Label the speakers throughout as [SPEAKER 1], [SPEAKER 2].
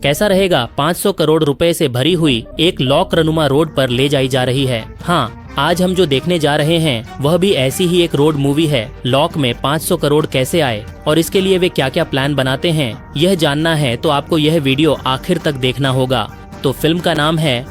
[SPEAKER 1] कैसा रहेगा 500 करोड़ रुपए से भरी हुई एक लॉक रनुमा रोड पर ले जाई जा रही है। हाँ, आज हम जो देखने जा रहे हैं वह भी ऐसी ही एक रोड मूवी है। लॉक में 500 करोड़ कैसे आए और इसके लिए वे क्या क्या प्लान बनाते हैं, यह जानना है तो आपको यह वीडियो आखिर तक देखना होगा। तो फिल्म का नाम है।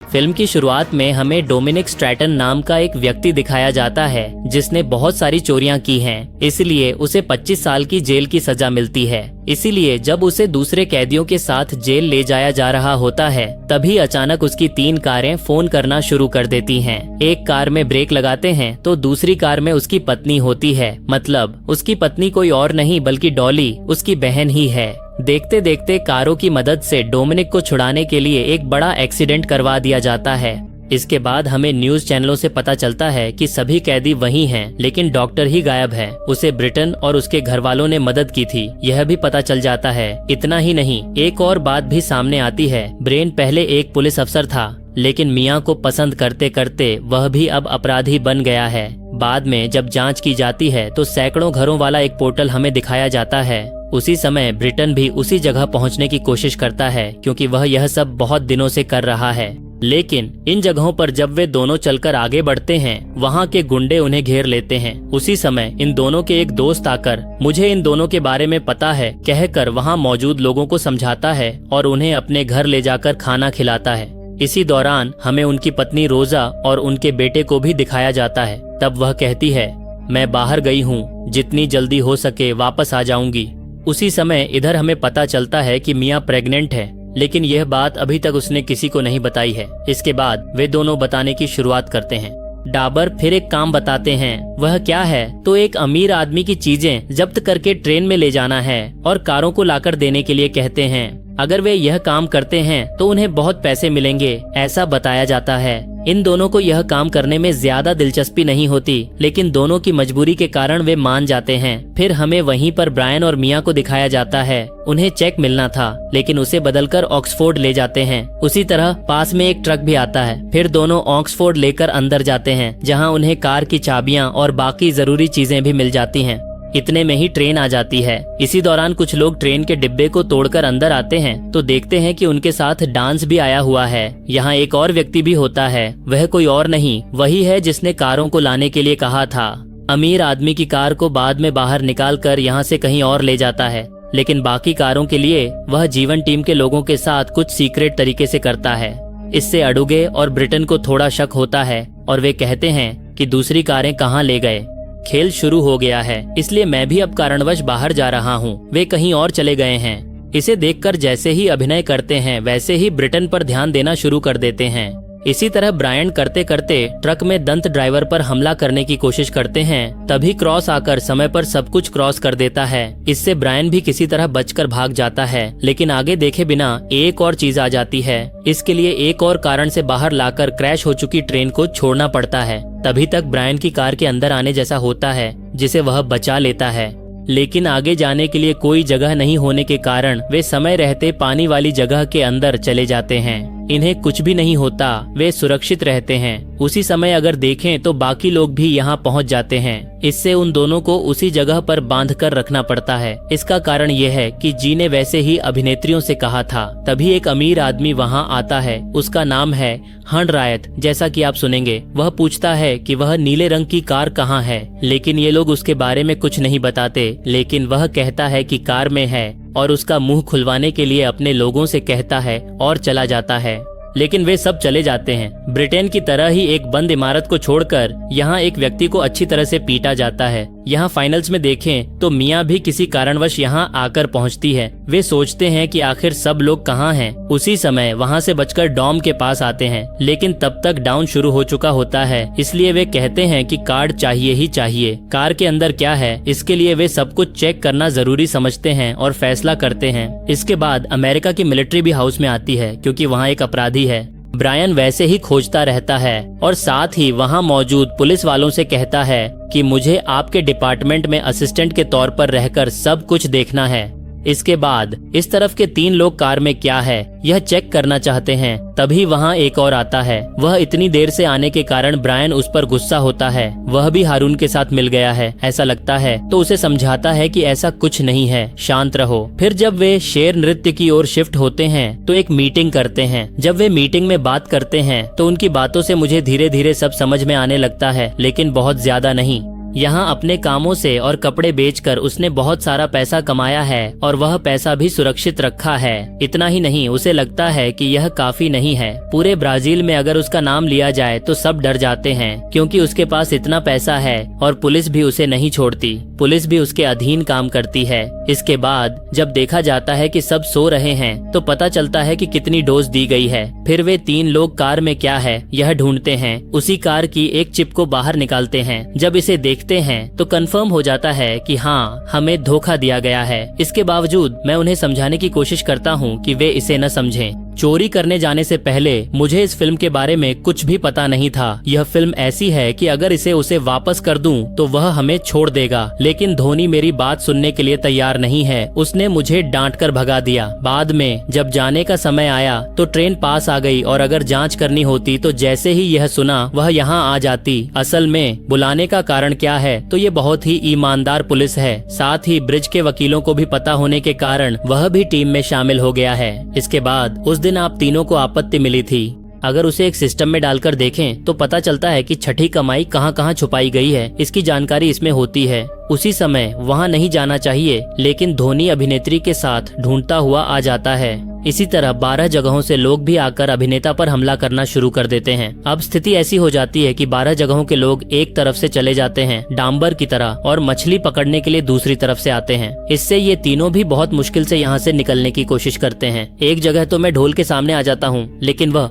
[SPEAKER 1] फिल्म की शुरुआत में हमें डोमिनिक स्ट्रैटन नाम का एक व्यक्ति दिखाया जाता है जिसने बहुत सारी चोरियां की हैं, इसलिए उसे 25 साल की जेल की सजा मिलती है। इसीलिए जब उसे दूसरे कैदियों के साथ जेल ले जाया जा रहा होता है तभी अचानक उसकी 3 कारें फोन करना शुरू कर देती हैं। एक कार में ब्रेक लगाते हैं तो दूसरी कार में उसकी पत्नी होती है, मतलब उसकी पत्नी कोई और नहीं बल्कि डॉली उसकी बहन ही है। देखते देखते कारों की मदद से डोमिनिक को छुड़ाने के लिए एक बड़ा एक्सीडेंट करवा दिया जाता है। इसके बाद हमें न्यूज चैनलों से पता चलता है कि सभी कैदी वही हैं, लेकिन डॉक्टर ही गायब है। उसे ब्रिटन और उसके घर वालों ने मदद की थी, यह भी पता चल जाता है। इतना ही नहीं, एक और बात भी सामने आती है। ब्रेन पहले एक पुलिस अफसर था, लेकिन मियां को पसंद करते करते वह भी अब अपराधी बन गया है। बाद में जब जांच की जाती है तो सैकड़ों घरों वाला एक पोर्टल हमें दिखाया जाता है। उसी समय ब्रिटन भी उसी जगह पहुंचने की कोशिश करता है क्योंकि वह यह सब बहुत दिनों से कर रहा है। लेकिन इन जगहों पर जब वे दोनों चलकर आगे बढ़ते हैं वहां के गुंडे उन्हें घेर लेते हैं। उसी समय इन दोनों के एक दोस्त आकर मुझे इन दोनों के बारे में पता है कहकर वहां मौजूद लोगों को समझाता है और उन्हें अपने घर ले जाकर खाना खिलाता है। इसी दौरान हमें उनकी पत्नी रोजा और उनके बेटे को भी दिखाया जाता है। तब वह कहती है, मैं बाहर गई हूँ, जितनी जल्दी हो सके वापस आ जाऊंगी। उसी समय इधर हमें पता चलता है कि मियां प्रेग्नेंट है, लेकिन यह बात अभी तक उसने किसी को नहीं बताई है। इसके बाद वे दोनों बताने की शुरुआत करते हैं। डाबर फिर एक काम बताते हैं। वह क्या है तो एक अमीर आदमी की चीजें जब्त करके ट्रेन में ले जाना है और कारों को लाकर देने के लिए कहते हैं। अगर वे यह काम करते हैं तो उन्हें बहुत पैसे मिलेंगे, ऐसा बताया जाता है। इन दोनों को यह काम करने में ज्यादा दिलचस्पी नहीं होती, लेकिन दोनों की मजबूरी के कारण वे मान जाते हैं। फिर हमें वहीं पर ब्रायन और मिया को दिखाया जाता है। उन्हें चेक मिलना था, लेकिन उसे बदलकर ऑक्सफोर्ड ले जाते हैं। उसी तरह पास में एक ट्रक भी आता है। फिर दोनों ऑक्सफोर्ड लेकर अंदर जाते हैं, जहां उन्हें कार की चाबियां और बाकी जरूरी चीजें भी मिल जाती हैं। इतने में ही ट्रेन आ जाती है। इसी दौरान कुछ लोग ट्रेन के डिब्बे को तोड़कर अंदर आते हैं तो देखते हैं कि उनके साथ डांस भी आया हुआ है। यहाँ एक और व्यक्ति भी होता है। वह कोई और नहीं, वही है जिसने कारों को लाने के लिए कहा था। अमीर आदमी की कार को बाद में बाहर निकाल कर यहाँ से कहीं और ले जाता है, लेकिन बाकी कारों के लिए वह जीवन टीम के लोगों के साथ कुछ सीक्रेट तरीके से करता है। इससे अडुगे और ब्रिटन को थोड़ा शक होता है और वे कहते हैं कि दूसरी कारें कहाँ ले गए। खेल शुरू हो गया है, इसलिए मैं भी अब कारणवश बाहर जा रहा हूँ। वे कहीं और चले गए हैं। इसे देखकर जैसे ही अभिनय करते हैं वैसे ही ब्रिटन पर ध्यान देना शुरू कर देते हैं। इसी तरह ब्रायन करते करते ट्रक में दंत ड्राइवर पर हमला करने की कोशिश करते हैं। तभी क्रॉस आकर समय पर सब कुछ क्रॉस कर देता है। इससे ब्रायन भी किसी तरह बचकर भाग जाता है, लेकिन आगे देखे बिना एक और चीज आ जाती है। इसके लिए एक और कारण से बाहर लाकर क्रैश हो चुकी ट्रेन को छोड़ना पड़ता है। तभी तक ब्रायन की कार के अंदर आने जैसा होता है, जिसे वह बचा लेता है। लेकिन आगे जाने के लिए कोई जगह नहीं होने के कारण वे समय रहते पानी वाली जगह के अंदर चले जाते हैं। इन्हें कुछ भी नहीं होता, वे सुरक्षित रहते हैं। उसी समय अगर देखें तो बाकी लोग भी यहाँ पहुँच जाते हैं। इससे उन दोनों को उसी जगह पर बांध कर रखना पड़ता है। इसका कारण यह है कि जी ने वैसे ही अभिनेत्रियों से कहा था। तभी एक अमीर आदमी वहाँ आता है। उसका नाम है हंड रायत। जैसा कि आप सुनेंगे, वह पूछता है कि वह नीले रंग की कार कहाँ है, लेकिन ये लोग उसके बारे में कुछ नहीं बताते। लेकिन वह कहता है कि कार में है और उसका मुंह खुलवाने के लिए अपने लोगों से कहता है और चला जाता है। लेकिन वे सब चले जाते हैं। ब्रिटेन की तरह ही एक बंद इमारत को छोड़कर यहाँ एक व्यक्ति को अच्छी तरह से पीटा जाता है। यहाँ फाइनल्स में देखें तो मियाँ भी किसी कारणवश यहाँ आकर पहुँचती है। वे सोचते हैं कि आखिर सब लोग कहाँ हैं। उसी समय वहाँ से बचकर डॉम के पास आते हैं, लेकिन तब तक डाउन शुरू हो चुका होता है। इसलिए वे कहते हैं कि कार्ड चाहिए ही चाहिए। कार के अंदर क्या है इसके लिए वे सब कुछ चेक करना जरूरी समझते हैं और फैसला करते हैं। इसके बाद अमेरिका की मिलिट्री भी हाउस में आती है, क्योंकि वहाँ एक अपराधी है। ब्रायन वैसे ही खोजता रहता है और साथ ही वहाँ मौजूद पुलिस वालों से कहता है कि मुझे आपके डिपार्टमेंट में असिस्टेंट के तौर पर रहकर सब कुछ देखना है। इसके बाद इस तरफ के 3 लोग कार में क्या है यह चेक करना चाहते हैं। तभी वहाँ एक और आता है। वह इतनी देर से आने के कारण ब्रायन उस पर गुस्सा होता है। वह भी हारून के साथ मिल गया है ऐसा लगता है, तो उसे समझाता है कि ऐसा कुछ नहीं है, शांत रहो। फिर जब वे शेर नृत्य की ओर शिफ्ट होते हैं तो एक मीटिंग करते हैं। जब वे मीटिंग में बात करते हैं तो उनकी बातों से मुझे धीरे धीरे सब समझ में आने लगता है, लेकिन बहुत ज्यादा नहीं। यहाँ अपने कामों से और कपड़े बेचकर उसने बहुत सारा पैसा कमाया है और वह पैसा भी सुरक्षित रखा है। इतना ही नहीं, उसे लगता है कि यह काफी नहीं है। पूरे ब्राजील में अगर उसका नाम लिया जाए तो सब डर जाते हैं, क्योंकि उसके पास इतना पैसा है और पुलिस भी उसे नहीं छोड़ती। पुलिस भी उसके अधीन काम करती है। इसके बाद जब देखा जाता है कि सब सो रहे हैं तो पता चलता है कि कितनी डोज दी गई है। फिर वे 3 लोग कार में क्या है यह ढूंढते हैं। उसी कार की एक चिप को बाहर निकालते हैं। जब इसे देखते हैं तो कंफर्म हो जाता है कि हाँ, हमें धोखा दिया गया है। इसके बावजूद मैं उन्हें समझाने की कोशिश करता हूँ कि वे इसे न समझें। चोरी करने जाने से पहले मुझे इस फिल्म के बारे में कुछ भी पता नहीं था। यह फिल्म ऐसी है कि अगर इसे उसे वापस कर दूं तो वह हमें छोड़ देगा, लेकिन धोनी मेरी बात सुनने के लिए तैयार नहीं है। उसने मुझे डांट कर भगा दिया। बाद में जब जाने का समय आया तो ट्रेन पास आ गई और अगर जांच करनी होती तो जैसे ही यह सुना वह यहाँ आ जाती। असल में बुलाने का कारण क्या है तो ये बहुत ही ईमानदार पुलिस है। साथ ही ब्रिज के वकीलों को भी पता होने के कारण वह भी टीम में शामिल हो गया है। इसके बाद उस दिन आप तीनों को आपत्ति मिली थी। अगर उसे एक सिस्टम में डालकर देखें तो पता चलता है कि छठी कमाई कहां कहां छुपाई गई है, इसकी जानकारी इसमें होती है। उसी समय वहां नहीं जाना चाहिए, लेकिन धोनी अभिनेत्री के साथ ढूंढता हुआ आ जाता है। इसी तरह 12 जगहों से लोग भी आकर अभिनेता पर हमला करना शुरू कर देते हैं। अब स्थिति ऐसी हो जाती है कि 12 जगहों के लोग एक तरफ से चले जाते हैं डांबर की तरह, और मछली पकड़ने के लिए दूसरी तरफ से आते हैं। इससे ये तीनों भी बहुत मुश्किल से यहाँ से निकलने की कोशिश करते हैं। एक जगह तो मैं ढोल के सामने आ जाता हूँ, लेकिन वह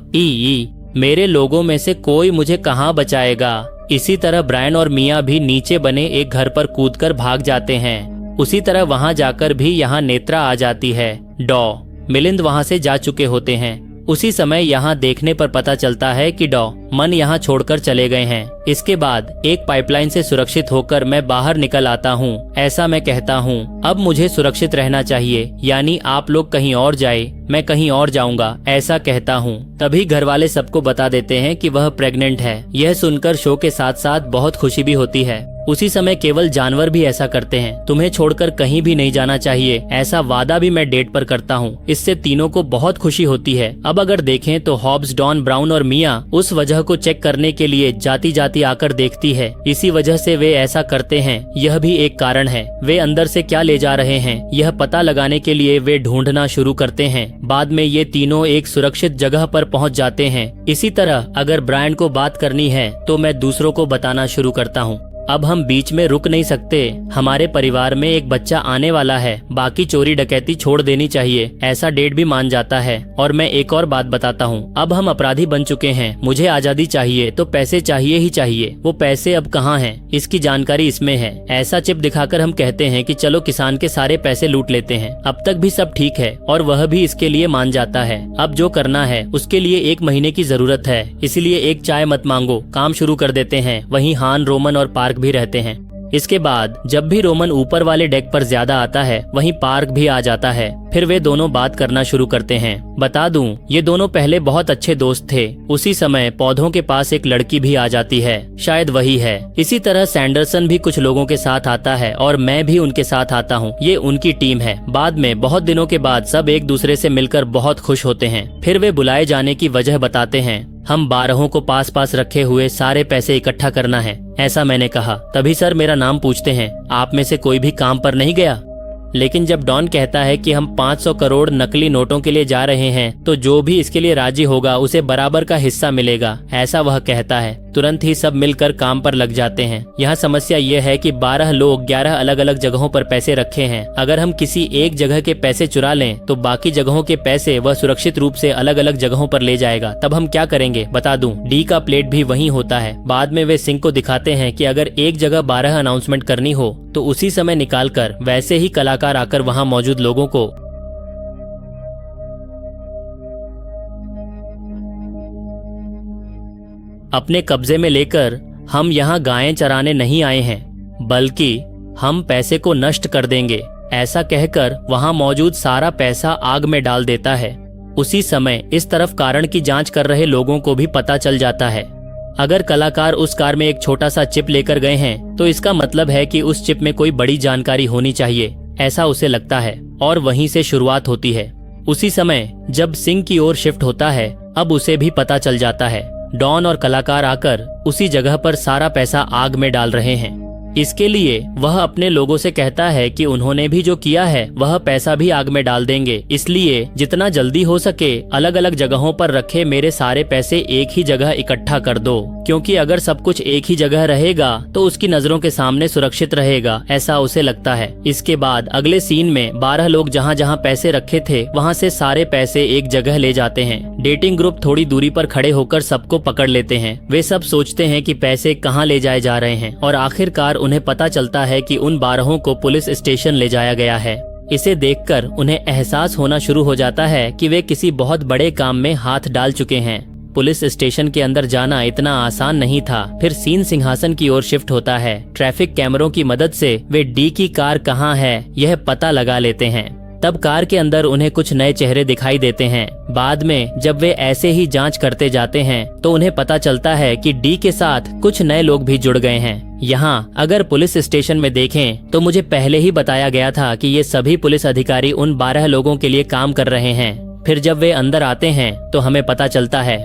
[SPEAKER 1] मेरे लोगों में से कोई मुझे कहाँ बचाएगा। इसी तरह ब्रायन और मिया भी नीचे बने एक घर पर कूदकर भाग जाते हैं। उसी तरह वहां जाकर भी यहाँ नेत्रा आ जाती है। मिलिंद वहां से जा चुके होते हैं। उसी समय यहाँ देखने पर पता चलता है कि मन यहाँ छोड़कर चले गए हैं। इसके बाद एक पाइपलाइन से सुरक्षित होकर मैं बाहर निकल आता हूँ। ऐसा मैं कहता हूँ, अब मुझे सुरक्षित रहना चाहिए, यानी आप लोग कहीं और जाए, मैं कहीं और जाऊंगा, ऐसा कहता हूँ। तभी घर वाले सबको बता देते हैं कि वह प्रेग्नेंट है। यह सुनकर शो के साथ साथ बहुत खुशी भी होती है। उसी समय केवल जानवर भी ऐसा करते हैं। तुम्हें छोड़कर कहीं भी नहीं जाना चाहिए, ऐसा वादा भी मैं डेट पर करता हूँ। इससे तीनों को बहुत खुशी होती है। अब अगर देखें तो हॉब्स, डॉन, ब्राउन और मिया उस वजह को चेक करने के लिए जाती जाती आकर देखती है। इसी वजह से वे ऐसा करते हैं, यह भी एक कारण है। वे अंदर से क्या ले जा रहे हैं यह पता लगाने के लिए वे ढूंढना शुरू करते हैं। बाद में ये तीनों एक सुरक्षित जगह पर पहुंच जाते हैं। इसी तरह अगर ब्रायन को बात करनी है तो मैं दूसरों को बताना शुरू करता हूँ। अब हम बीच में रुक नहीं सकते। हमारे परिवार में एक बच्चा आने वाला है, बाकी चोरी डकैती छोड़ देनी चाहिए, ऐसा डेट भी मान जाता है। और मैं एक और बात बताता हूँ, अब हम अपराधी बन चुके हैं, मुझे आजादी चाहिए तो पैसे चाहिए ही चाहिए। वो पैसे अब कहाँ हैं, इसकी जानकारी इसमें है। ऐसा चिप दिखाकर हम कहते हैं कि चलो किसान के सारे पैसे लूट लेते हैं। अब तक भी सब ठीक है और वह भी इसके लिए मान जाता है। अब जो करना है उसके लिए 1 महीने की जरूरत है, इसलिए एक चाय मत मांगो, काम शुरू कर देते हैं। वहीं हान, रोमन और पार्क भी रहते हैं। इसके बाद जब भी रोमन ऊपर वाले डेक पर ज्यादा आता है, वहीं पार्क भी आ जाता है। फिर वे दोनों बात करना शुरू करते हैं। बता दूं, ये दोनों पहले बहुत अच्छे दोस्त थे। उसी समय पौधों के पास एक लड़की भी आ जाती है, शायद वही है। इसी तरह सैंडरसन भी कुछ लोगों के साथ आता है और मैं भी उनके साथ आता हूँ। ये उनकी टीम है। बाद में बहुत दिनों के बाद सब एक दूसरे से मिलकर बहुत खुश होते हैं। फिर वे बुलाए जाने की वजह बताते हैं। हम 12 को पास पास रखे हुए सारे पैसे इकट्ठा करना है, ऐसा मैंने कहा। तभी सर मेरा नाम पूछते हैं। आप में से कोई भी काम पर नहीं गया? लेकिन जब डॉन कहता है कि हम 500 करोड़ नकली नोटों के लिए जा रहे हैं तो जो भी इसके लिए राजी होगा उसे बराबर का हिस्सा मिलेगा, ऐसा वह कहता है। तुरंत ही सब मिलकर काम पर लग जाते हैं। यहाँ समस्या ये है कि 12 लोग 11 अलग अलग जगहों पर पैसे रखे हैं। अगर हम किसी एक जगह के पैसे चुरा लें तो बाकी जगहों के पैसे वह सुरक्षित रूप से अलग अलग जगहों पर ले जाएगा। तब हम क्या करेंगे बता दूं, डी का प्लेट भी वहीं होता है। बाद में वे सिंह को दिखाते हैं कि अगर एक जगह 12 अनाउंसमेंट करनी हो तो उसी समय निकालकर वैसे ही कलाकार आकर वहां मौजूद लोगों को अपने कब्जे में लेकर, हम यहाँ गायें चराने नहीं आए हैं, बल्कि हम पैसे को नष्ट कर देंगे। ऐसा कहकर वहां मौजूद सारा पैसा आग में डाल देता है। उसी समय इस तरफ कारण की जांच कर रहे लोगों को भी पता चल जाता है। अगर कलाकार उस कार में एक छोटा सा चिप लेकर गए हैं तो इसका मतलब है कि उस चिप में कोई बड़ी जानकारी होनी चाहिए, ऐसा उसे लगता है और वहीं से शुरुआत होती है। उसी समय जब सिंह की ओर शिफ्ट होता है, अब उसे भी पता चल जाता है डॉन और कलाकार आकर उसी जगह पर सारा पैसा आग में डाल रहे हैं। इसके लिए वह अपने लोगों से कहता है कि उन्होंने भी जो किया है वह पैसा भी आग में डाल देंगे, इसलिए जितना जल्दी हो सके अलग अलग जगहों पर रखे मेरे सारे पैसे एक ही जगह इकट्ठा कर दो, क्योंकि अगर सब कुछ एक ही जगह रहेगा तो उसकी नजरों के सामने सुरक्षित रहेगा, ऐसा उसे लगता है। इसके बाद अगले सीन में 12 लोग जहाँ जहाँ पैसे रखे थे वहाँ से सारे पैसे एक जगह ले जाते हैं। डेटिंग ग्रुप थोड़ी दूरी पर खड़े होकर सबको पकड़ लेते हैं। वे सब सोचते हैं कि पैसे कहाँ ले जाए जा रहे हैं और आखिरकार उन्हें पता चलता है कि उन 12 को पुलिस स्टेशन ले जाया गया है। इसे देखकर उन्हें एहसास होना शुरू हो जाता है कि वे किसी बहुत बड़े काम में हाथ डाल चुके हैं। पुलिस स्टेशन के अंदर जाना इतना आसान नहीं था। फिर सीन सिंहासन की ओर शिफ्ट होता है। ट्रैफिक कैमरों की मदद से वे डी की कार कहाँ है यह पता लगा लेते हैं। तब कार के अंदर उन्हें कुछ नए चेहरे दिखाई देते हैं। बाद में जब वे ऐसे ही जांच करते जाते हैं तो उन्हें पता चलता है कि डी के साथ कुछ नए लोग भी जुड़ गए हैं। यहाँ अगर पुलिस स्टेशन में देखें तो मुझे पहले ही बताया गया था कि ये सभी पुलिस अधिकारी उन 12 लोगों के लिए काम कर रहे हैं। फिर जब वे अंदर आते हैं तो हमें पता चलता है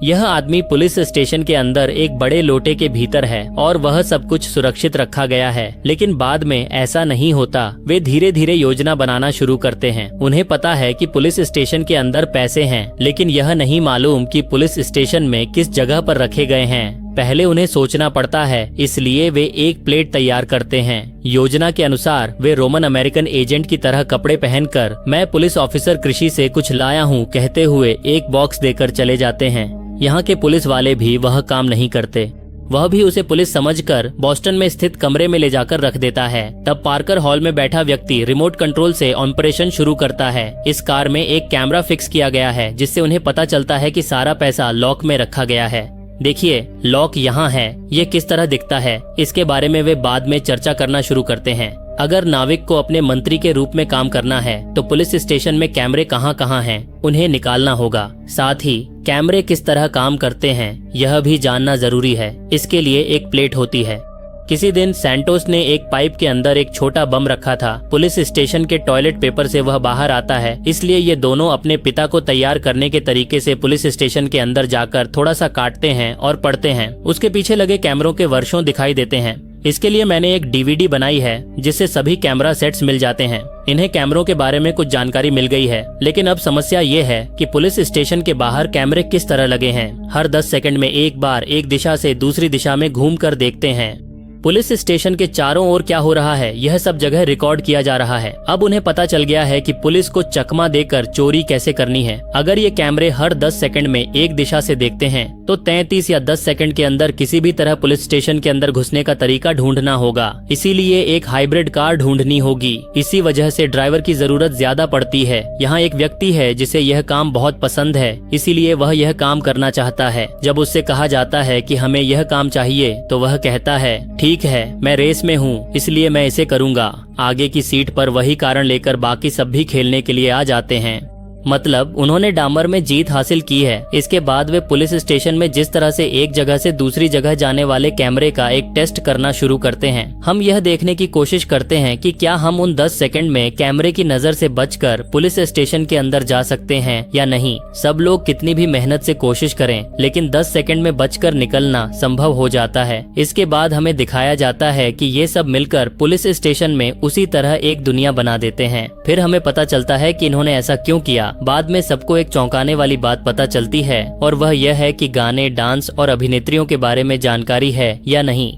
[SPEAKER 1] यह आदमी पुलिस स्टेशन के अंदर एक बड़े लोटे के भीतर है और वह सब कुछ सुरक्षित रखा गया है। लेकिन बाद में ऐसा नहीं होता। वे धीरे धीरे योजना बनाना शुरू करते हैं। उन्हें पता है कि पुलिस स्टेशन के अंदर पैसे हैं, लेकिन यह नहीं मालूम कि पुलिस स्टेशन में किस जगह पर रखे गए हैं। पहले उन्हें सोचना पड़ता है, इसलिए वे एक प्लेट तैयार करते हैं। योजना के अनुसार वे रोमन अमेरिकन एजेंट की तरह कपड़े पहनकर मैं पुलिस ऑफिसर कृषि से कुछ लाया हूँ कहते हुए एक बॉक्स देकर चले जाते हैं। यहाँ के पुलिस वाले भी वह काम नहीं करते। वह भी उसे पुलिस समझकर बोस्टन में स्थित कमरे में ले जाकर रख देता है। तब पार्कर हॉल में बैठा व्यक्ति रिमोट कंट्रोल से ऑपरेशन शुरू करता है। इस कार में एक कैमरा फिक्स किया गया है जिससे उन्हें पता चलता है कि सारा पैसा लॉक में रखा गया है। देखिए, लॉक यहाँ है, ये किस तरह दिखता है, इसके बारे में वे बाद में चर्चा करना शुरू करते हैं। अगर नाविक को अपने मंत्री के रूप में काम करना है तो पुलिस स्टेशन में कैमरे कहाँ कहाँ हैं, उन्हें निकालना होगा। साथ ही कैमरे किस तरह काम करते हैं यह भी जानना जरूरी है। इसके लिए एक प्लेट होती है। किसी दिन सैंटोस ने एक पाइप के अंदर एक छोटा बम रखा था। पुलिस स्टेशन के टॉयलेट पेपर से वह बाहर आता है, इसलिए ये दोनों अपने पिता को तैयार करने के तरीके से पुलिस स्टेशन के अंदर जाकर थोड़ा सा काटते हैं और पढ़ते हैं। उसके पीछे लगे कैमरों के वर्षों दिखाई देते हैं। इसके लिए मैंने एक डीवीडी बनाई है जिससे सभी कैमरा सेट्स मिल जाते हैं। इन्हें कैमरों के बारे में कुछ जानकारी मिल गई है, लेकिन अब समस्या ये है कि पुलिस स्टेशन के बाहर कैमरे किस तरह लगे हैं। हर 10 सेकंड में एक बार एक दिशा से दूसरी दिशा में घूमकर देखते हैं। पुलिस स्टेशन के चारों ओर क्या हो रहा है यह सब जगह रिकॉर्ड किया जा रहा है। अब उन्हें पता चल गया है कि पुलिस को चकमा देकर चोरी कैसे करनी है। अगर ये कैमरे हर 10 सेकंड में एक दिशा से देखते हैं तो 33 या 10 सेकंड के अंदर किसी भी तरह पुलिस स्टेशन के अंदर घुसने का तरीका ढूंढना होगा। इसीलिए एक हाइब्रिड कार ढूंढनी होगी। इसी वजह से ड्राइवर की जरूरत ज्यादा पड़ती है। यहाँ एक व्यक्ति है जिसे यह काम बहुत पसंद है, इसीलिए वह यह काम करना चाहता है। जब उससे कहा जाता है कि हमें यह काम चाहिए तो वह कहता है ठीक है, मैं रेस में हूँ इसलिए मैं इसे करूँगा। आगे की सीट पर वही कारण लेकर बाकी सब भी खेलने के लिए आ जाते हैं। मतलब उन्होंने डामर में जीत हासिल की है। इसके बाद वे पुलिस स्टेशन में जिस तरह से एक जगह से दूसरी जगह जाने वाले कैमरे का एक टेस्ट करना शुरू करते हैं। हम यह देखने की कोशिश करते हैं कि क्या हम उन 10 सेकंड में कैमरे की नजर से बचकर पुलिस स्टेशन के अंदर जा सकते हैं या नहीं। सब लोग कितनी भी मेहनत से कोशिश करें, लेकिन 10 सेकंड में बचकर निकलना संभव हो जाता है। इसके बाद हमें दिखाया जाता है कि ये सब मिलकर पुलिस स्टेशन में उसी तरह एक दुनिया बना देते हैं। फिर हमें पता चलता है कि इन्होंने ऐसा क्यों किया। बाद में सबको एक चौंकाने वाली बात पता चलती है और वह यह है कि गाने, डांस और अभिनेत्रियों के बारे में जानकारी है या नहीं।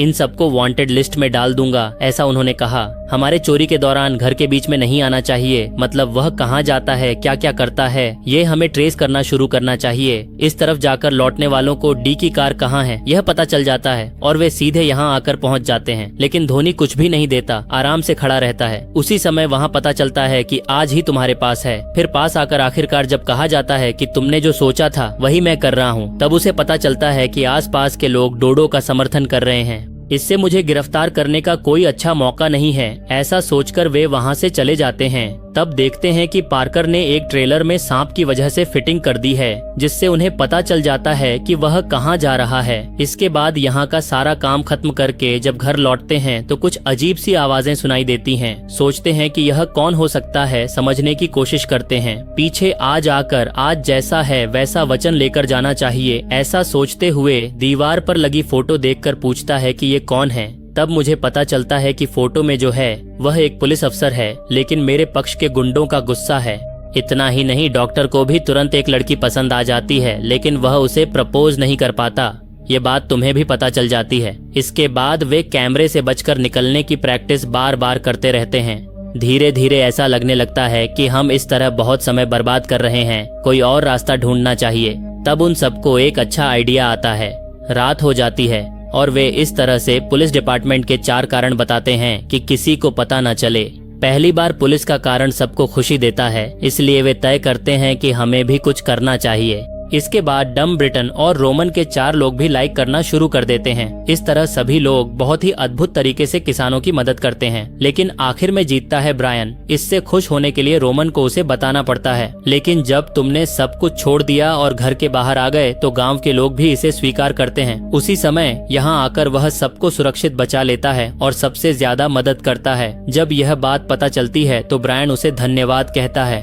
[SPEAKER 1] इन सबको वांटेड लिस्ट में डाल दूंगा, ऐसा उन्होंने कहा। हमारे चोरी के दौरान घर के बीच में नहीं आना चाहिए, मतलब वह कहाँ जाता है, क्या क्या करता है, ये हमें ट्रेस करना शुरू करना चाहिए। इस तरफ जाकर लौटने वालों को डी की कार कहाँ है यह पता चल जाता है और वे सीधे यहाँ आकर पहुँच जाते हैं। लेकिन धोनी कुछ भी नहीं देता, आराम से खड़ा रहता है। उसी समय वहाँ पता चलता है कि आज ही तुम्हारे पास है। फिर पास आकर आखिरकार जब कहा जाता है कि तुमने जो सोचा था वही मैं कर रहा हूँ, तब उसे पता चलता है कि आस पास के लोग डोडो का समर्थन कर रहे हैं। इससे मुझे गिरफ्तार करने का कोई अच्छा मौका नहीं है। ऐसा सोचकर वे वहां से चले जाते हैं। तब देखते हैं कि पार्कर ने एक ट्रेलर में सांप की वजह से फिटिंग कर दी है, जिससे उन्हें पता चल जाता है कि वह कहां जा रहा है। इसके बाद यहाँ का सारा काम खत्म करके जब घर लौटते हैं तो कुछ अजीब सी आवाजें सुनाई देती हैं। सोचते हैं कि यह कौन हो सकता है, समझने की कोशिश करते हैं। पीछे आज आकर आज जैसा है वैसा वचन लेकर जाना चाहिए, ऐसा सोचते हुए दीवार पर लगी फोटो देखकर पूछता है कि ये कौन है। तब मुझे पता चलता है कि फोटो में जो है वह एक पुलिस अफसर है, लेकिन मेरे पक्ष के गुंडों का गुस्सा है। इतना ही नहीं, डॉक्टर को भी तुरंत एक लड़की पसंद आ जाती है, लेकिन वह उसे प्रपोज नहीं कर पाता। ये बात तुम्हें भी पता चल जाती है। इसके बाद वे कैमरे से बचकर निकलने की प्रैक्टिस बार बार करते रहते हैं। धीरे धीरे ऐसा लगने लगता है कि हम इस तरह बहुत समय बर्बाद कर रहे हैं, कोई और रास्ता ढूंढना चाहिए। तब उन सबको एक अच्छा आइडिया आता है। रात हो जाती है और वे इस तरह से पुलिस डिपार्टमेंट के 4 कारण बताते हैं कि किसी को पता न चले। पहली बार पुलिस का कारण सबको खुशी देता है, इसलिए वे तय करते हैं कि हमें भी कुछ करना चाहिए। इसके बाद डम ब्रिटन और रोमन के 4 लोग भी लाइक करना शुरू कर देते हैं। इस तरह सभी लोग बहुत ही अद्भुत तरीके से किसानों की मदद करते हैं, लेकिन आखिर में जीतता है ब्रायन। इससे खुश होने के लिए रोमन को उसे बताना पड़ता है, लेकिन जब तुमने सब कुछ छोड़ दिया और घर के बाहर आ गए तो गांव के लोग भी इसे स्वीकार करते हैं। उसी समय यहाँ आकर वह सबको सुरक्षित बचा लेता है और सबसे ज्यादा मदद करता है। जब यह बात पता चलती है तो ब्रायन उसे धन्यवाद कहता है।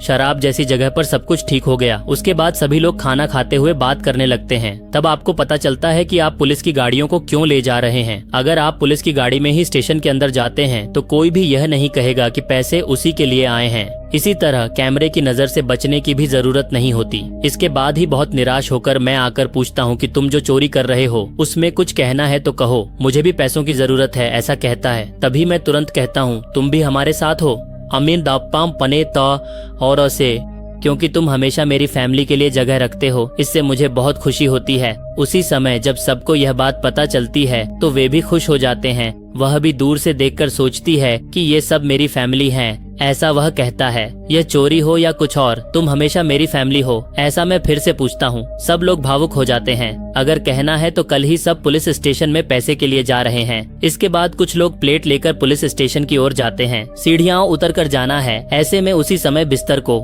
[SPEAKER 1] शराब जैसी जगह पर सब कुछ ठीक हो गया। उसके बाद सभी लोग खाना खाते हुए बात करने लगते हैं। तब आपको पता चलता है कि आप पुलिस की गाड़ियों को क्यों ले जा रहे हैं। अगर आप पुलिस की गाड़ी में ही स्टेशन के अंदर जाते हैं तो कोई भी यह नहीं कहेगा कि पैसे उसी के लिए आए हैं। इसी तरह कैमरे की नजर से बचने की भी जरूरत नहीं होती। इसके बाद ही बहुत निराश होकर मैं आकर पूछता हूँ कि तुम जो चोरी कर रहे हो उसमें कुछ कहना है तो कहो, मुझे भी पैसों की जरूरत है, ऐसा कहता है। तभी मैं तुरंत कहता हूँ, तुम भी हमारे साथ हो। अमीन दापाम पने ता और से, क्योंकि तुम हमेशा मेरी फैमिली के लिए जगह रखते हो, इससे मुझे बहुत खुशी होती है। उसी समय जब सबको यह बात पता चलती है तो वे भी खुश हो जाते हैं। वह भी दूर से देखकर सोचती है कि ये सब मेरी फैमिली हैं। ऐसा वह कहता है, यह चोरी हो या कुछ और, तुम हमेशा मेरी फैमिली हो, ऐसा मैं फिर से पूछता हूँ। सब लोग भावुक हो जाते हैं। अगर कहना है तो कल ही सब पुलिस स्टेशन में पैसे के लिए जा रहे हैं। इसके बाद कुछ लोग प्लेट लेकर पुलिस स्टेशन की ओर जाते हैं। सीढ़ियां उतर कर जाना है। ऐसे में उसी समय बिस्तर को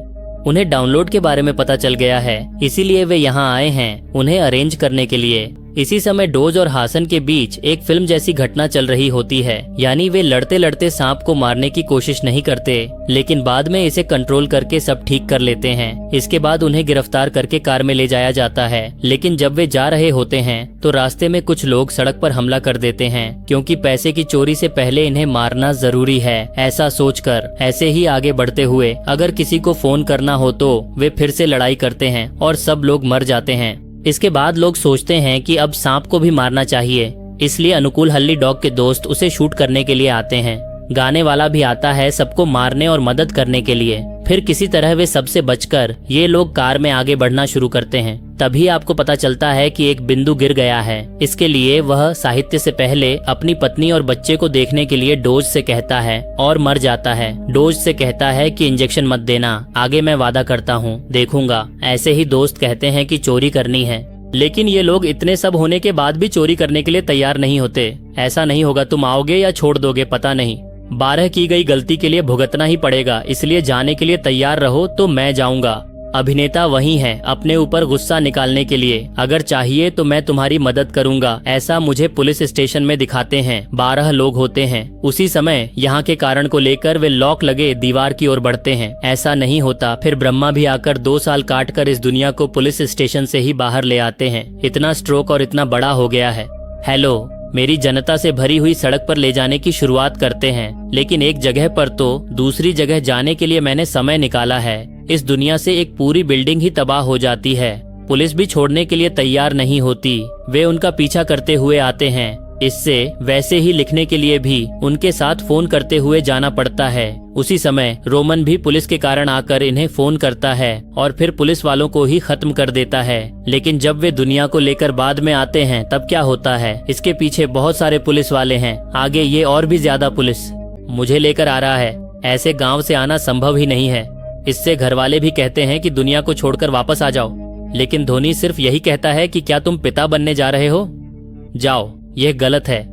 [SPEAKER 1] उन्हें डाउनलोड के बारे में पता चल गया है, इसीलिए वे यहाँ आए हैं उन्हें अरेंज करने के लिए। इसी समय डोज और हासन के बीच एक फिल्म जैसी घटना चल रही होती है, यानी वे लड़ते लड़ते सांप को मारने की कोशिश नहीं करते, लेकिन बाद में इसे कंट्रोल करके सब ठीक कर लेते हैं। इसके बाद उन्हें गिरफ्तार करके कार में ले जाया जाता है, लेकिन जब वे जा रहे होते हैं तो रास्ते में कुछ लोग सड़क पर हमला कर देते हैं, क्योंकि पैसे की चोरी से पहले इन्हें मारना जरूरी है। ऐसा सोचकर ऐसे ही आगे बढ़ते हुए अगर किसी को फोन करना हो तो वे फिर से लड़ाई करते हैं और सब लोग मर जाते हैं। इसके बाद लोग सोचते हैं कि अब सांप को भी मारना चाहिए, इसलिए अनुकूल हल्ली डॉग के दोस्त उसे शूट करने के लिए आते हैं। गाने वाला भी आता है सबको मारने और मदद करने के लिए। फिर किसी तरह वे सबसे बचकर ये लोग कार में आगे बढ़ना शुरू करते हैं। तभी आपको पता चलता है कि एक बिंदु गिर गया है। इसके लिए वह साहित्य से पहले अपनी पत्नी और बच्चे को देखने के लिए डोज से कहता है और मर जाता है। डोज से कहता है कि इंजेक्शन मत देना, आगे मैं वादा करता हूँ देखूंगा। ऐसे ही दोस्त कहते हैं कि चोरी करनी है, लेकिन ये लोग इतने सब होने के बाद भी चोरी करने के लिए तैयार नहीं होते। ऐसा नहीं होगा, तुम आओगे या छोड़ दोगे पता नहीं। 12 की गई गलती के लिए भुगतना ही पड़ेगा, इसलिए जाने के लिए तैयार रहो तो मैं जाऊंगा। अभिनेता वही है अपने ऊपर गुस्सा निकालने के लिए। अगर चाहिए तो मैं तुम्हारी मदद करूंगा, ऐसा मुझे पुलिस स्टेशन में दिखाते हैं। 12 लोग होते हैं। उसी समय यहाँ के कारण को लेकर वे लॉक लगे दीवार की ओर बढ़ते हैं। ऐसा नहीं होता, फिर ब्रह्मा भी आकर 2 साल काट कर इस दुनिया को पुलिस स्टेशन से ही बाहर ले आते हैं। इतना स्ट्रोक और इतना बड़ा हो गया है। हेलो, मेरी जनता से भरी हुई सड़क पर ले जाने की शुरुआत करते हैं, लेकिन एक जगह पर तो दूसरी जगह जाने के लिए मैंने समय निकाला है। इस दुनिया से एक पूरी बिल्डिंग ही तबाह हो जाती है। पुलिस भी छोड़ने के लिए तैयार नहीं होती, वे उनका पीछा करते हुए आते हैं। इससे वैसे ही लिखने के लिए भी उनके साथ फोन करते हुए जाना पड़ता है। उसी समय रोमन भी पुलिस के कारण आकर इन्हें फोन करता है और फिर पुलिस वालों को ही खत्म कर देता है। लेकिन जब वे दुनिया को लेकर बाद में आते हैं तब क्या होता है, इसके पीछे बहुत सारे पुलिस वाले हैं, आगे ये और भी ज्यादा पुलिस मुझे लेकर आ रहा है। ऐसे गांव से आना संभव ही नहीं है। इससे घर वाले भी कहते हैं कि दुनिया को छोड़कर वापस आ जाओ, लेकिन धोनी सिर्फ यही कहता है कि क्या तुम पिता बनने जा रहे हो? जाओ, यह गलत है।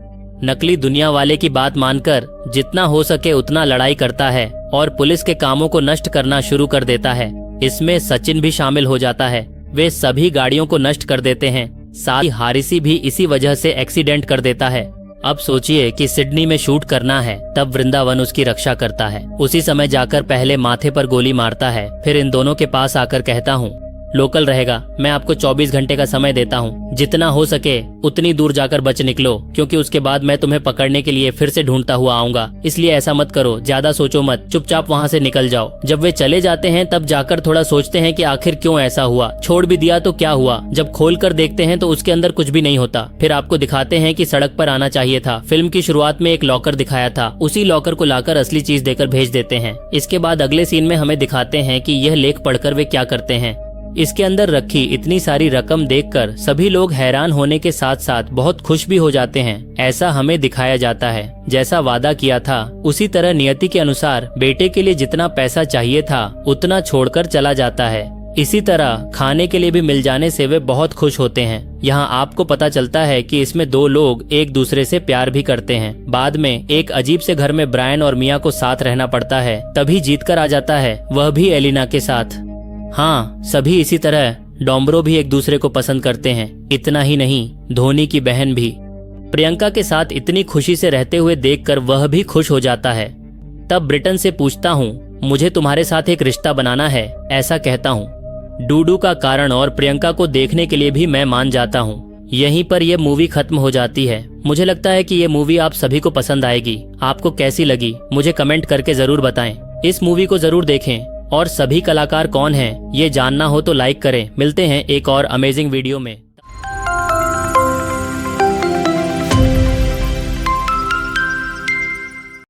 [SPEAKER 1] नकली दुनिया वाले की बात मानकर जितना हो सके उतना लड़ाई करता है और पुलिस के कामों को नष्ट करना शुरू कर देता है। इसमें सचिन भी शामिल हो जाता है। वे सभी गाड़ियों को नष्ट कर देते हैं। साथ ही हारिसी भी इसी वजह से एक्सीडेंट कर देता है। अब सोचिए कि सिडनी में शूट करना है, तब वृंदावन उसकी रक्षा करता है। उसी समय जाकर पहले माथे पर गोली मारता है, फिर इन दोनों के पास आकर कहता हूँ लोकल रहेगा, मैं आपको 24 घंटे का समय देता हूँ, जितना हो सके उतनी दूर जाकर बच निकलो, क्योंकि उसके बाद मैं तुम्हें पकड़ने के लिए फिर से ढूंढता हुआ आऊंगा। इसलिए ऐसा मत करो, ज्यादा सोचो मत, चुपचाप वहाँ से निकल जाओ। जब वे चले जाते हैं तब जाकर थोड़ा सोचते हैं कि आखिर क्यों ऐसा हुआ, छोड़ भी दिया तो क्या हुआ। जब खोल कर देखते हैं तो उसके अंदर कुछ भी नहीं होता। फिर आपको दिखाते हैं कि सड़क पर आना चाहिए था। फिल्म की शुरुआत में एक लॉकर दिखाया था, उसी लॉकर को लाकर असली चीज देकर भेज देते हैं। इसके बाद अगले सीन में हमें दिखाते हैं कि यह लेख पढ़कर वे क्या करते हैं। इसके अंदर रखी इतनी सारी रकम देखकर सभी लोग हैरान होने के साथ साथ बहुत खुश भी हो जाते हैं। ऐसा हमें दिखाया जाता है। जैसा वादा किया था उसी तरह नियति के अनुसार बेटे के लिए जितना पैसा चाहिए था उतना छोड़कर चला जाता है। इसी तरह खाने के लिए भी मिल जाने से वे बहुत खुश होते हैं। यहाँ आपको पता चलता है कि इसमें दो लोग एक दूसरे से प्यार भी करते हैं। बाद में एक अजीब से घर में ब्रायन और मिया को साथ रहना पड़ता है, तभी जीत कर आ जाता है, वह भी एलिना के साथ। हाँ, सभी इसी तरह डोम्ब्रो भी एक दूसरे को पसंद करते हैं। इतना ही नहीं, धोनी की बहन भी प्रियंका के साथ इतनी खुशी से रहते हुए देखकर वह भी खुश हो जाता है। तब ब्रिटन से पूछता हूँ मुझे तुम्हारे साथ एक रिश्ता बनाना है, ऐसा कहता हूँ। डूडू का कारण और प्रियंका को देखने के लिए भी मैं मान जाता हूँ। यहीं पर यह मूवी खत्म हो जाती है। मुझे लगता है कि यह मूवी आप सभी को पसंद आएगी। आपको कैसी लगी मुझे कमेंट करके जरूर बताएं। इस मूवी को जरूर देखें और सभी कलाकार कौन हैं ये जानना हो तो लाइक करें। मिलते हैं एक और अमेजिंग वीडियो में।